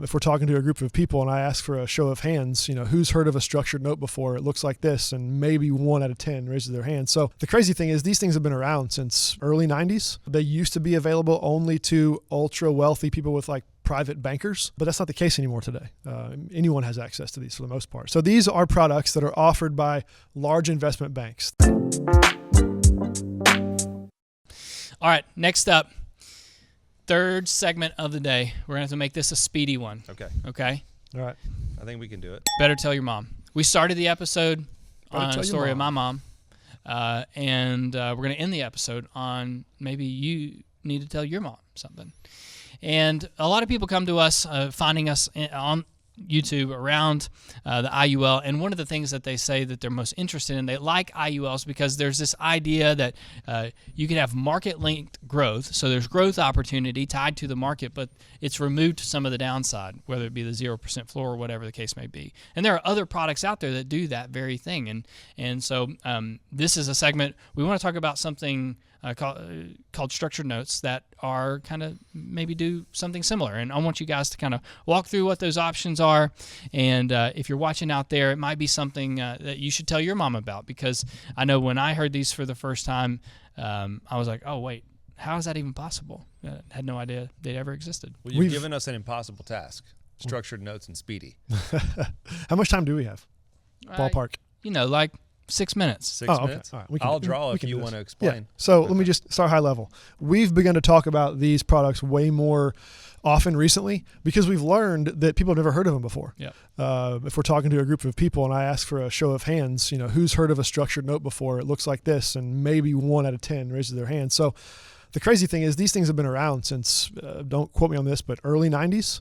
If we're talking to a group of people and I ask for a show of hands, who's heard of a structured note before? It looks like this, and maybe 1 out of 10 raises their hand. So the crazy thing is these things have been around since early 90s. They used to be available only to ultra wealthy people with like private bankers, but that's not the case anymore today. Anyone has access to these for the most part. So these are products that are offered by large investment banks. All right, next up, third segment of the day. We're going to have to make this a speedy one. Okay? All right. I think we can do it. Better tell your mom. We started the episode on a story of my mom, and we're going to end the episode on maybe you need to tell your mom something. And a lot of people come to us, finding us on YouTube around the IUL, and one of the things that they say that they're most interested in, they like IULs because there's this idea that you can have market-linked growth, so there's growth opportunity tied to the market, but it's removed some of the downside, whether it be the 0% floor or whatever the case may be. And there are other products out there that do that very thing, and so this is a segment we want to talk about something called structured notes that are kind of maybe do something similar. And I want you guys to kind of walk through what those options are. And if you're watching out there, it might be something that you should tell your mom about, because I know when I heard these for the first time, I was like, oh, wait, how is that even possible? I had no idea they ever existed. Well, you've given us an impossible task, structured notes and speedy. How much time do we have? Ballpark. Like 6 minutes. 6 minutes? All right. I'll draw if you want to explain. Yeah. So let me just start high level. We've begun to talk about these products way more often recently because we've learned that people have never heard of them before. Yeah. If we're talking to a group of people and I ask for a show of hands, who's heard of a structured note before? It looks like this, and maybe 1 out of 10 raises their hand. So the crazy thing is these things have been around since, don't quote me on this, but early 90s.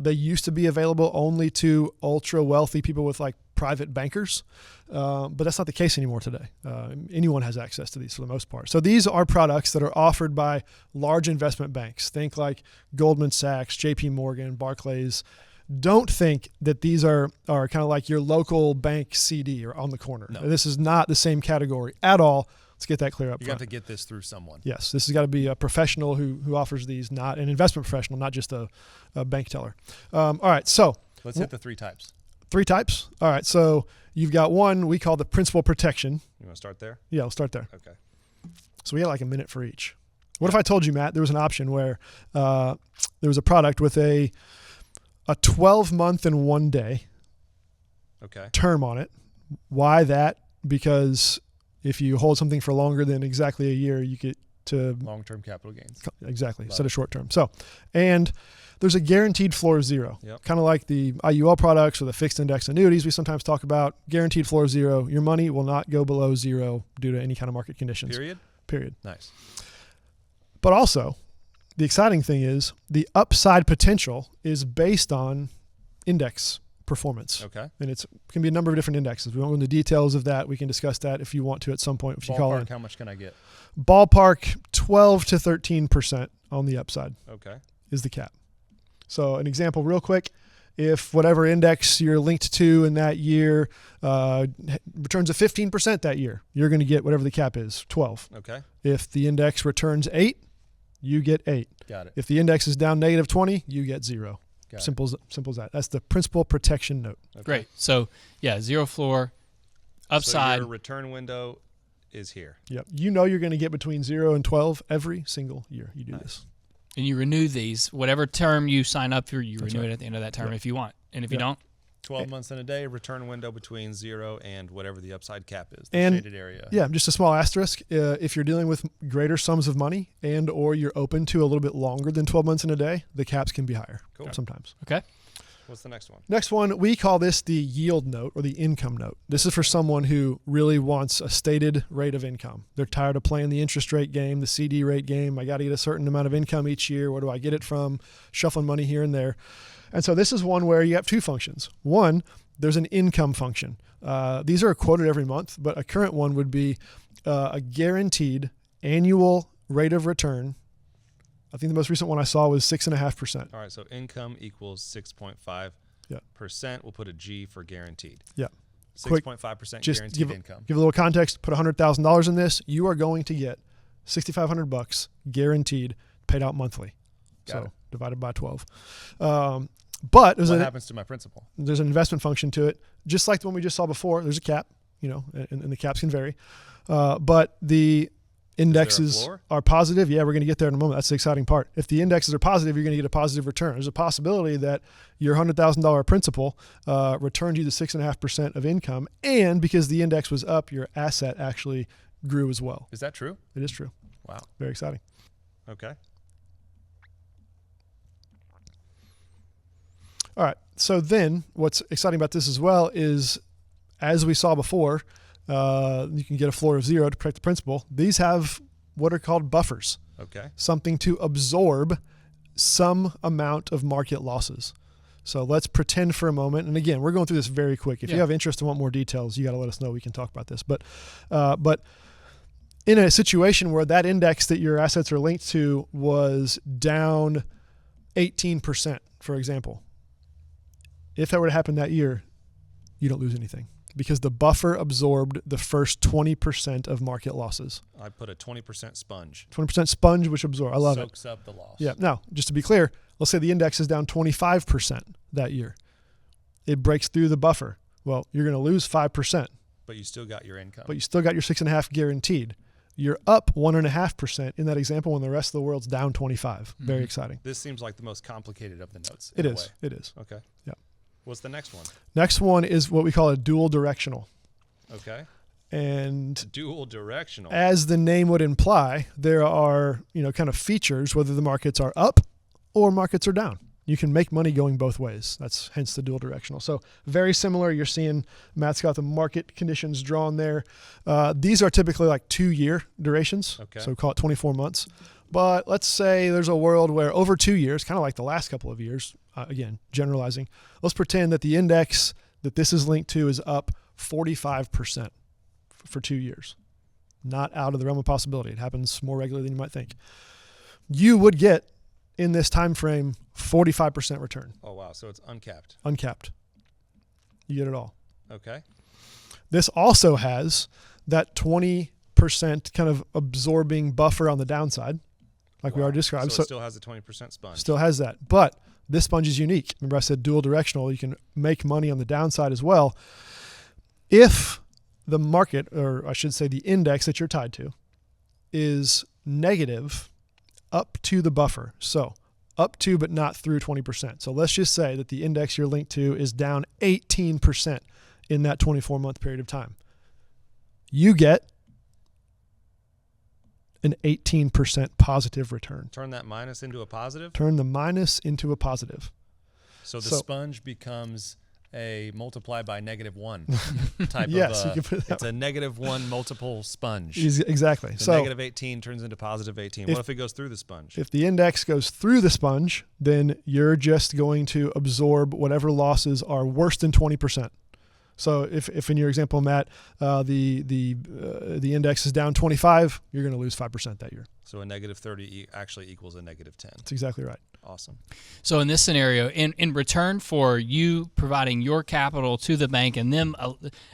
They used to be available only to ultra wealthy people with like private bankers, but that's not the case anymore today. Anyone has access to these for the most part. So these are products that are offered by large investment banks. Think like Goldman Sachs, JP Morgan, Barclays. Don't think that these are kind of like your local bank CD or on the corner. No. This is not the same category at all. Let's get that clear up front. You got to get this through someone. Yes, this has got to be a professional who offers these, not an investment professional, not just a bank teller. All right, so let's hit the 3 types. 3 types? All right, so you've got one we call the principal protection. You want to start there? Yeah, we'll start there. Okay. So we got like a minute for each. What if I told you, Matt, there was an option where there was a product with a 12-month and 1 day term on it. Why that? Because if you hold something for longer than exactly a year, you get to long-term capital gains. Exactly, instead of short-term. So, and there's a guaranteed floor of 0. Yep. Kind of like the IUL products or the fixed index annuities we sometimes talk about. Guaranteed floor of 0. Your money will not go below 0 due to any kind of market conditions. Period. Nice. But also, the exciting thing is the upside potential is based on index performance. Okay. And it can be a number of different indexes. We won't go into details of that. We can discuss that if you want to at some point. If you call in. How much can I get? Ballpark 12 to 13% on the upside. Okay. Is the cap. So an example real quick, if whatever index you're linked to in that year returns a 15% that year, you're going to get whatever the cap is, 12. Okay. If the index returns 8, you get 8. Got it. If the index is down negative 20, you get 0. Got Simple as that. That's the principal protection note. Okay. Great. So, yeah, 0 floor, upside. So your return window is here. Yep. You're going to get between 0 and 12 every single year you do this. And you renew these. Whatever term you sign up for, you renew right. it at the end of that term if you want. And if you don't, 12 months in a day, return window between 0 and whatever the upside cap is, the and shaded area. Yeah, just a small asterisk. If you're dealing with greater sums of money and or you're open to a little bit longer than 12 months in a day, the caps can be higher sometimes. Okay. What's the next one? Next one, we call this the yield note or the income note. This is for someone who really wants a stated rate of income. They're tired of playing the interest rate game, the CD rate game. I got to get a certain amount of income each year. Where do I get it from? Shuffling money here and there. And so this is one where you have 2 functions. One, there's an income function. These are quoted every month, but a current one would be a guaranteed annual rate of return. I think the most recent one I saw was 6.5%. All right, so income equals 6.5%. Yeah. We'll put a G for guaranteed. Yeah. 6.5% guaranteed income. Give a little context. Put $100,000 in this. You are going to get $6,500 guaranteed, paid out monthly. Got it. Divided by 12. But what happens to my principal? There's an investment function to it. Just like the one we just saw before, there's a cap, and the caps can vary. But the indexes are positive. Yeah, we're going to get there in a moment. That's the exciting part. If the indexes are positive, you're going to get a positive return. There's a possibility that your $100,000 principal returned you the 6.5% of income. And because the index was up, your asset actually grew as well. Is that true? It is true. Wow. Very exciting. Okay. All right. So then what's exciting about this as well is, as we saw before, you can get a floor of 0 to protect the principal. These have what are called buffers. Okay. Something to absorb some amount of market losses. So let's pretend for a moment. And again, we're going through this very quick. If you have interest and want more details, you got to let us know. We can talk about this. But in a situation where that index that your assets are linked to was down 18%, for example, if that were to happen that year, you don't lose anything because the buffer absorbed the first 20% of market losses. I put a 20% sponge. 20% sponge, which absorbs. I love it. Soaks up the loss. Yeah. Now, just to be clear, let's say the index is down 25% that year. It breaks through the buffer. Well, you're going to lose 5%. But you still got your income. But you still got your 6.5 guaranteed. You're up 1.5% in that example when the rest of the world's down 25. Mm-hmm. Very exciting. This seems like the most complicated of the notes. It is. It is. Okay. Yeah. What's the next one? Next one is what we call a dual directional. Okay. And dual directional. As the name would imply, there are, kind of features whether the markets are up or markets are down. You can make money going both ways. That's hence the dual directional. So very similar. You're seeing Matt's got the market conditions drawn there. These are typically like 2-year durations. Okay. So call it 24 months. But let's say there's a world where over 2 years, kind of like the last couple of years, again, generalizing, let's pretend that the index that this is linked to is up 45% for 2 years. Not out of the realm of possibility. It happens more regularly than you might think. You would get, in this time frame, 45% return. Oh, wow. So it's uncapped. Uncapped. You get it all. Okay. This also has that 20% kind of absorbing buffer on the downside, like we already described. So it still has a 20% sponge. Still has that. But this sponge is unique. Remember I said dual directional. You can make money on the downside as well. If the market, or I should say the index that you're tied to, is negative up to the buffer. So up to but not through 20%. So let's just say that the index you're linked to is down 18% in that 24-month period of time. You get an 18% positive return. Turn that minus into a positive? Turn the minus into a positive. So the sponge becomes a multiply by -1 type yes, of you can put it that it's a -1 multiple sponge. Exactly. So negative 18 turns into positive 18. What if it goes through the sponge? If the index goes through the sponge, then you're just going to absorb whatever losses are worse than 20%. So if in your example, Matt, the index is down 25, you're going to lose 5% that year. So a -30 actually equals a -10. That's exactly right. Awesome. So in this scenario, in return for you providing your capital to the bank and them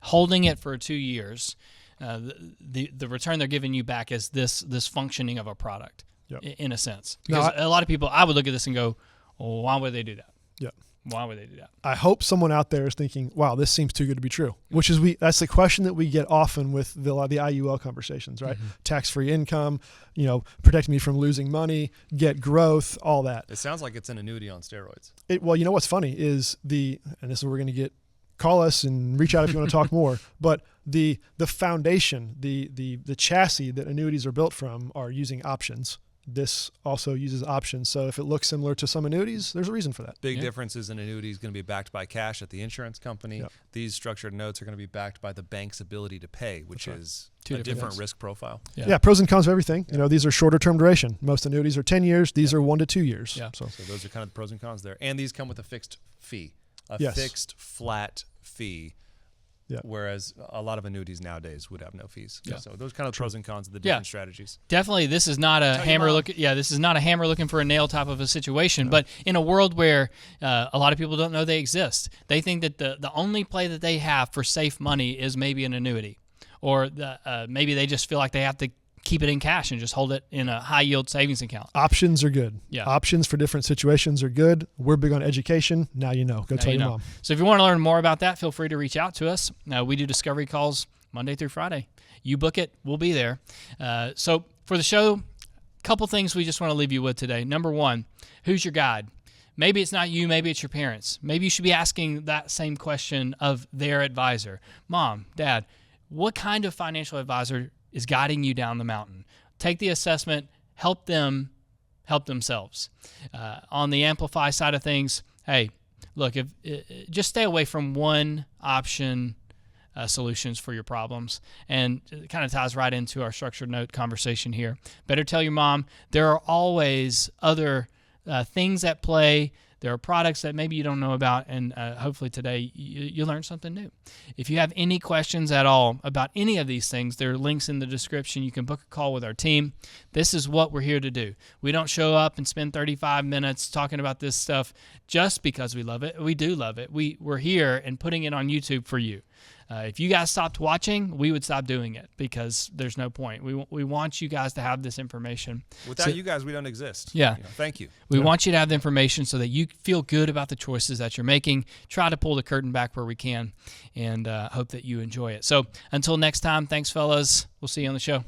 holding it for 2 years, the return they're giving you back is this functioning of a product, in a sense. Because a lot of people, I would look at this and go, well, why would they do that? Yeah. Why would they do that? I hope someone out there is thinking, wow, this seems too good to be true, which is that's the question that we get often with the IUL conversations, right? Mm-hmm. Tax-free income, protect me from losing money, get growth, all that. It sounds like it's an annuity on steroids. Well, what's funny is and this is where we're going to get, call us and reach out if you want to talk more, but the foundation, the chassis that annuities are built from are using options. This also uses options. So if it looks similar to some annuities, there's a reason for that. Big difference is an annuity is going to be backed by cash at the insurance company. Yep. These structured notes are going to be backed by the bank's ability to pay, which is a different risk profile. Yeah, pros and cons of everything. Yeah. These are shorter term duration. Most annuities are 10 years. These are 1 to 2 years. Yeah. So those are kind of the pros and cons there. And these come with a fixed fee, fixed flat fee. Yeah. Whereas a lot of annuities nowadays would have no fees. Yeah. So those kind of pros and cons of the different strategies. Definitely, this is not a hammer looking. Yeah, this is not a hammer looking for a nail type of a situation. No. But in a world where a lot of people don't know they exist, they think that the only play that they have for safe money is maybe an annuity, or maybe they just feel like they have to keep it in cash and just hold it in a high yield savings account. Options are good. Yeah. Options for different situations are good. We're big on education. Now you know. Go tell your mom. So if you want to learn more about that, feel free to reach out to us. We do discovery calls Monday through Friday. You book it, we'll be there. So for the show, a couple things we just want to leave you with today. Number one, who's your guide? Maybe it's not you, maybe it's your parents. Maybe you should be asking that same question of their advisor. Mom, Dad, what kind of financial advisor is guiding you down the mountain? Take the assessment, help them help themselves. On the Amplify side of things, hey, look, just stay away from one option solutions for your problems. And it kind of ties right into our structured note conversation here. Better tell your mom there are always other things at play. There are products that maybe you don't know about, and hopefully today you learned something new. If you have any questions at all about any of these things, there are links in the description. You can book a call with our team. This is what we're here to do. We don't show up and spend 35 minutes talking about this stuff just because we love it. We do love it. We're here and putting it on YouTube for you. If you guys stopped watching, we would stop doing it because there's no point. We want you guys to have this information. Without you guys, we don't exist. Yeah. Thank you. We want you to have the information so that you feel good about the choices that you're making. Try to pull the curtain back where we can, and hope that you enjoy it. So until next time, thanks, fellas. We'll see you on the show.